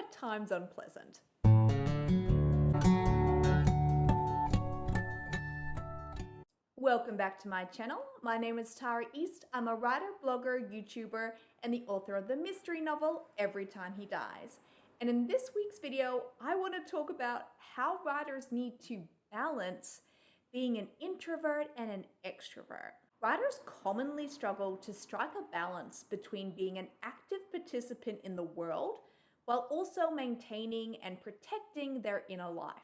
at times unpleasant. Welcome back to my channel. My name is Tara East. I'm a writer, blogger, YouTuber, and the author of the mystery novel Every Time He Dies. And in this week's video, I want to talk about how writers need to balance being an introvert and an extrovert. Writers commonly struggle to strike a balance between being an active participant in the world while also maintaining and protecting their inner life.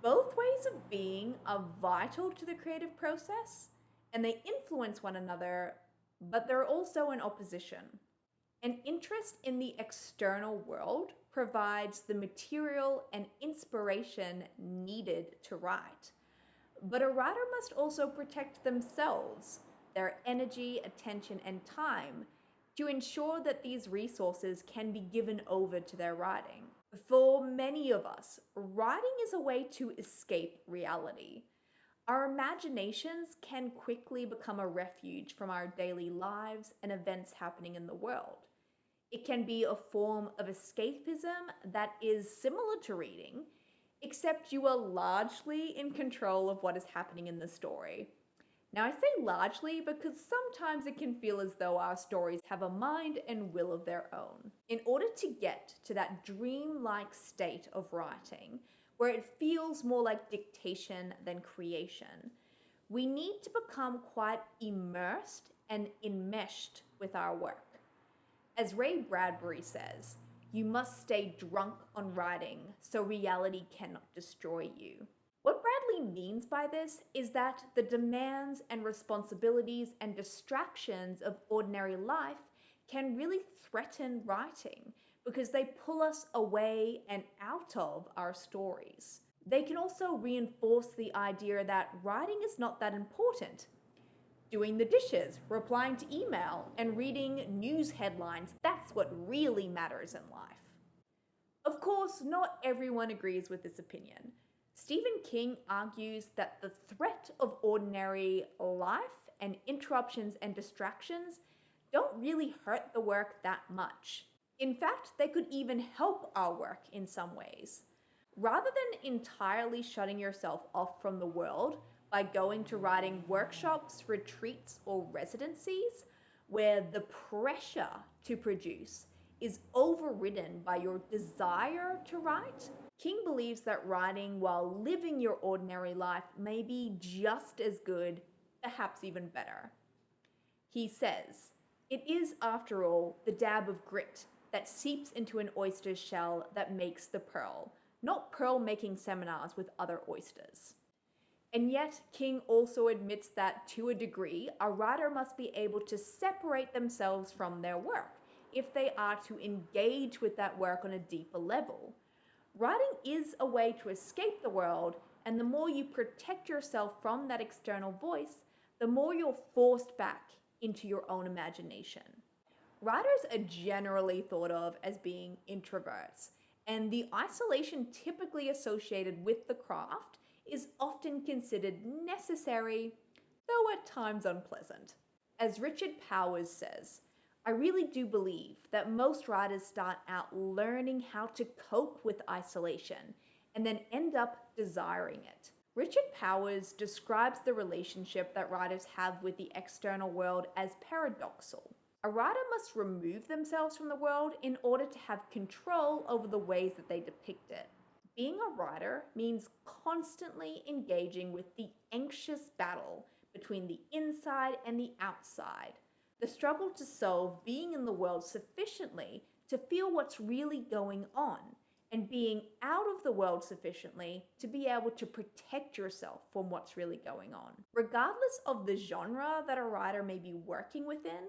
Both ways of being are vital to the creative process, and they influence one another, but they're also in opposition. An interest in the external world provides the material and inspiration needed to write. But a writer must also protect themselves, their energy, attention, and time to ensure that these resources can be given over to their writing. For many of us, writing is a way to escape reality. Our imaginations can quickly become a refuge from our daily lives and events happening in the world. It can be a form of escapism that is similar to reading, except you are largely in control of what is happening in the story. Now, I say largely because sometimes it can feel as though our stories have a mind and will of their own. In order to get to that dreamlike state of writing, where it feels more like dictation than creation, we need to become quite immersed and enmeshed with our work. As Ray Bradbury says, you must stay drunk on writing so reality cannot destroy you. What Bradley means by this is that the demands and responsibilities and distractions of ordinary life can really threaten writing because they pull us away and out of our stories. They can also reinforce the idea that writing is not that important. Doing the dishes, replying to email, and reading news headlines, that's what really matters in life. Of course, not everyone agrees with this opinion. Stephen King argues that the threat of ordinary life and interruptions and distractions don't really hurt the work that much. In fact, they could even help our work in some ways. Rather than entirely shutting yourself off from the world by going to writing workshops, retreats, or residencies, where the pressure to produce is overridden by your desire to write, King believes that writing while living your ordinary life may be just as good, perhaps even better. He says, "It is, after all, the dab of grit that seeps into an oyster's shell that makes the pearl, not pearl-making seminars with other oysters." And yet, King also admits that, to a degree, a writer must be able to separate themselves from their work if they are to engage with that work on a deeper level. Writing is a way to escape the world, and the more you protect yourself from that external voice, the more you're forced back into your own imagination. Writers are generally thought of as being introverts, and the isolation typically associated with the craft is often considered necessary, though at times unpleasant. As Richard Powers says, "I really do believe that most writers start out learning how to cope with isolation and then end up desiring it." Richard Powers describes the relationship that writers have with the external world as paradoxal. A writer must remove themselves from the world in order to have control over the ways that they depict it. Being a writer means constantly engaging with the anxious battle between the inside and the outside. The struggle to solve being in the world sufficiently to feel what's really going on, and being out of the world sufficiently to be able to protect yourself from what's really going on. Regardless of the genre that a writer may be working within,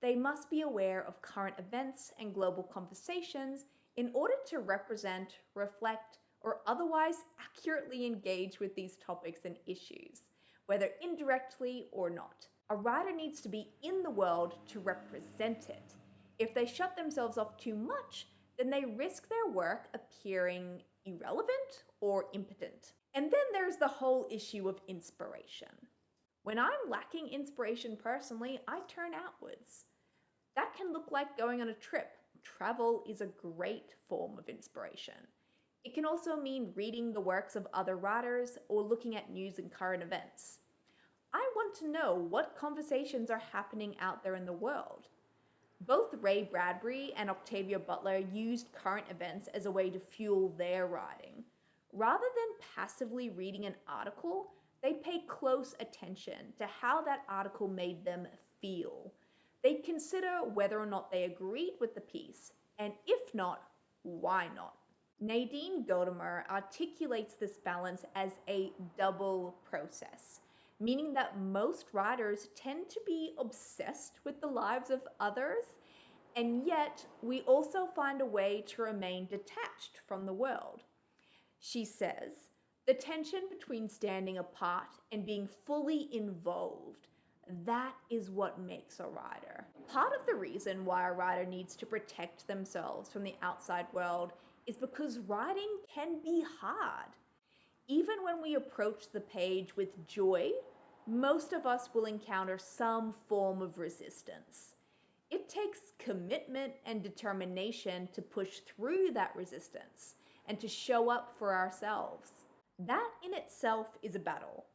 they must be aware of current events and global conversations in order to represent, reflect, or otherwise accurately engage with these topics and issues, whether indirectly or not. A writer needs to be in the world to represent it. If they shut themselves off too much, then they risk their work appearing irrelevant or impotent. And then there's the whole issue of inspiration. When I'm lacking inspiration personally, I turn outwards. That can look like going on a trip, travel is a great form of inspiration. It can also mean reading the works of other writers or looking at news and current events. I want to know what conversations are happening out there in the world. Both Ray Bradbury and Octavia Butler used current events as a way to fuel their writing. Rather than passively reading an article, they pay close attention to how that article made them feel. They consider whether or not they agreed with the piece, and if not, why not? Nadine Gordimer articulates this balance as a double process, meaning that most writers tend to be obsessed with the lives of others, and yet we also find a way to remain detached from the world. She says, the tension between standing apart and being fully involved, that is what makes a writer. Part of the reason why a writer needs to protect themselves from the outside world is because writing can be hard. Even when we approach the page with joy, most of us will encounter some form of resistance. It takes commitment and determination to push through that resistance and to show up for ourselves. That in itself is a battle.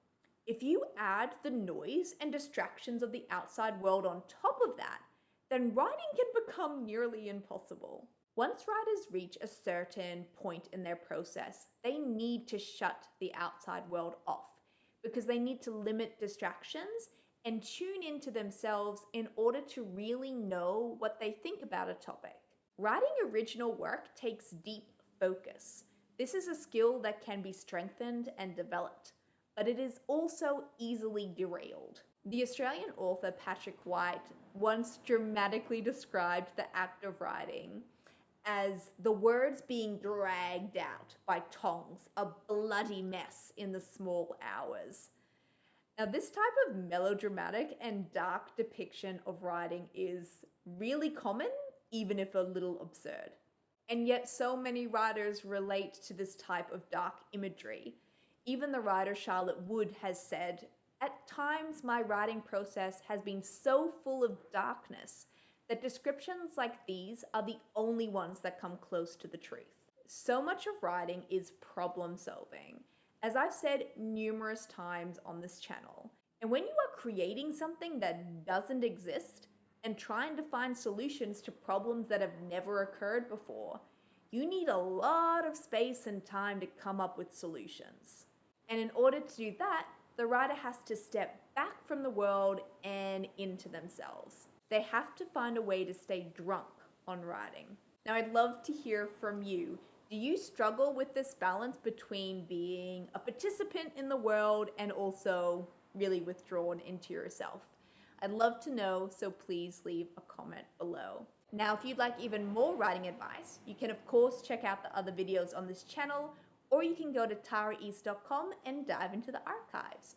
If you add the noise and distractions of the outside world on top of that, then writing can become nearly impossible. Once writers reach a certain point in their process, they need to shut the outside world off because they need to limit distractions and tune into themselves in order to really know what they think about a topic. Writing original work takes deep focus. This is a skill that can be strengthened and developed, but it is also easily derailed. The Australian author Patrick White once dramatically described the act of writing as the words being dragged out by tongs, a bloody mess in the small hours. Now, this type of melodramatic and dark depiction of writing is really common, even if a little absurd. And yet so many writers relate to this type of dark imagery. Even the writer Charlotte Wood has said, "At times my writing process has been so full of darkness that descriptions like these are the only ones that come close to the truth." So much of writing is problem solving, as I've said numerous times on this channel. And when you are creating something that doesn't exist and trying to find solutions to problems that have never occurred before, you need a lot of space and time to come up with solutions. And in order to do that, the writer has to step back from the world and into themselves. They have to find a way to stay drunk on writing. Now, I'd love to hear from you. Do you struggle with this balance between being a participant in the world and also really withdrawn into yourself? I'd love to know, so please leave a comment below. Now, if you'd like even more writing advice, you can of course check out the other videos on this channel, or you can go to taraeast.com and dive into the archives.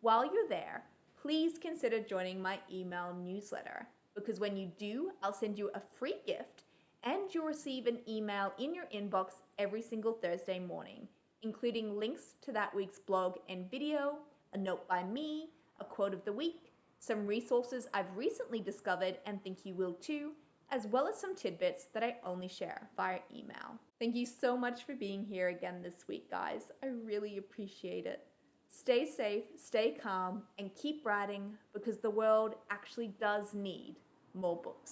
While you're there, please consider joining my email newsletter, because when you do, I'll send you a free gift and you'll receive an email in your inbox every single Thursday morning, including links to that week's blog and video, a note by me, a quote of the week, some resources I've recently discovered and think you will too, as well as some tidbits that I only share via email. Thank you so much for being here again this week, guys. I really appreciate it. Stay safe, stay calm, and keep writing, because the world actually does need more books.